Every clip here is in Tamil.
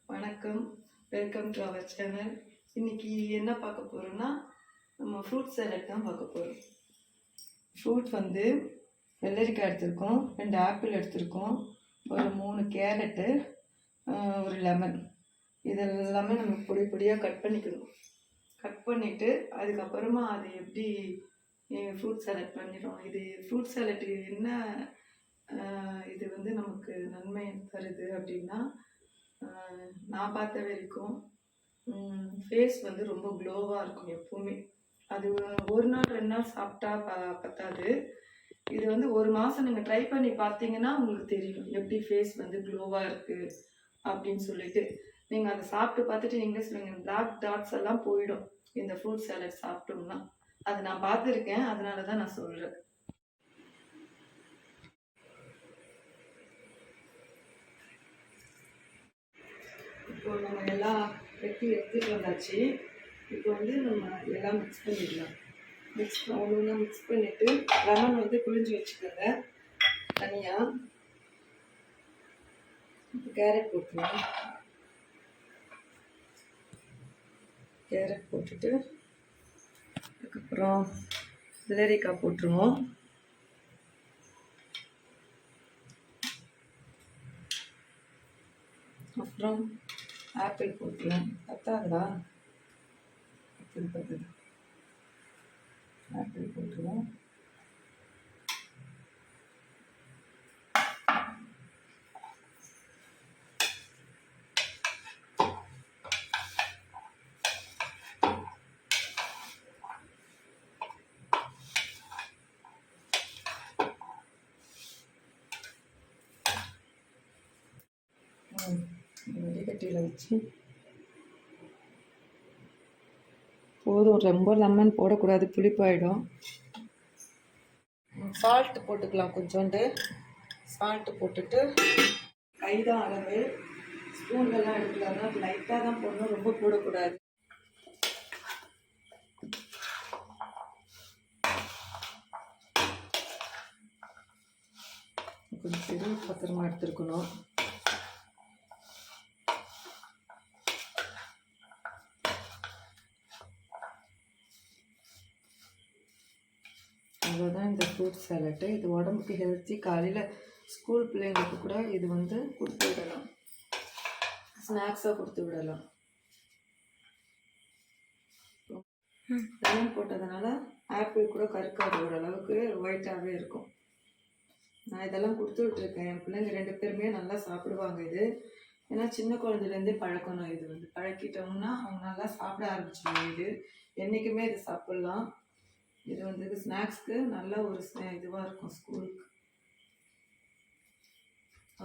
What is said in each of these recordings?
வணக்கம், வெல்கம் டு அவர் சேனல். இன்னைக்கு என்ன பார்க்க போகிறோம்னா, நம்ம ஃப்ரூட் சாலட் தான் பார்க்க போகிறோம். ஃப்ரூட் வந்து வெள்ளரிக்காய் எடுத்திருக்கோம், 2 ஆப்பிள் எடுத்திருக்கோம், ஒரு 3 கேரட்டு, ஒரு லெமன். இதெல்லாமே நம்ம பொடி பொடியாக கட் பண்ணிக்கணும். கட் பண்ணிவிட்டு அதுக்கப்புறமா அது எப்படி ஃப்ரூட் சாலட் பண்ணிடும். இது ஃப்ரூட் சாலட்டுக்கு என்ன இது வந்து நமக்கு நன்மை தருது அப்படின்னா, நான் பார்த்த வரைக்கும் ஃபேஸ் வந்து ரொம்ப க்ளோவாக இருக்கும் எப்போவுமே. அது ஒரு நாள் 2 நாள் சாப்பிட்டா பத்தாது. இது வந்து 1 மாதம் நீங்கள் ட்ரை பண்ணி பார்த்தீங்கன்னா உங்களுக்கு தெரியும் எப்படி ஃபேஸ் வந்து க்ளோவாக இருக்குது அப்படின்னு சொல்லிட்டு. நீங்கள் அதை சாப்பிட்டு பார்த்துட்டு நீங்களே சொல்லுங்கள், பிளாக் டாட்ஸ் எல்லாம் போயிடும் இந்த ஃப்ரூட் சாலட் சாப்பிட்டோம்னா. அது நான் பார்த்துருக்கேன், அதனால தான் நான் சொல்கிறேன். இப்போ நம்ம எல்லாம் வெட்டி எடுத்துகிட்டு வந்தாச்சு. இப்போ வந்து நம்ம எல்லாம் மிக்ஸ் பண்ணிடலாம். ஒன்று மிக்ஸ் பண்ணிவிட்டு லெமன் வந்து புழிஞ்சு வச்சுக்கோங்க தனியாக. கேரட் போட்டுருவோம். கேரட் போட்டுட்டு அதுக்கப்புறம் வெள்ளரிக்காய் போட்டுருவோம். அப்புறம் ஆப்பிள் போட்டுருவோம். பத்தாதுடா, ஆப்பிள் போட்டுருவோம். வடிகட்டியில் வச்சு போதும், ரொம்ப லெமன் போடக்கூடாது, புளிப்பாயிடும். சால்ட்டு போட்டுக்கலாம், கொஞ்சோண்டு சால்ட்டு போட்டுட்டு கைதான் அளவு, ஸ்பூன்லாம் எடுக்கலாம்னா லைட்டாக தான் போடணும், ரொம்ப போடக்கூடாது. கொஞ்சம் பெரிய பாத்திரமா எடுத்துருக்கணும். அவ்வளோதான் இந்த ஃப்ரூட் சாலட்டு. இது உடம்புக்கு ஹெல்த்தி. காலையில் ஸ்கூல் பிள்ளைங்களுக்கு கூட இது வந்து கொடுத்து விடலாம், ஸ்நாக்ஸாக கொடுத்து விடலாம். லெமன் போட்டதுனால ஆப்பிள் கூட கருக்காது, ஓரளவுக்கு ஒயிட்டாகவே இருக்கும். நான் இதெல்லாம் கொடுத்து விட்டுருக்கேன். என் பிள்ளைங்க 2 பேருமே நல்லா சாப்பிடுவாங்க இது. ஏன்னா சின்ன குழந்தைலேருந்தே பழக்கணும். இது வந்து பழக்கிட்டோம்னா அவங்க நல்லா சாப்பிட ஆரம்பிச்சிடுவாங்க. இது என்றைக்குமே இது சாப்பிட்லாம். இது வந்து ஸ்நாக்ஸ்க்கு நல்ல ஒரு இதுவாக இருக்கும் ஸ்கூலுக்கு.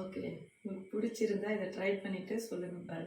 ஓகே, உங்களுக்கு பிடிச்சிருந்தா இதை ட்ரை பண்ணிவிட்டு சொல்லுங்கள். பாய்.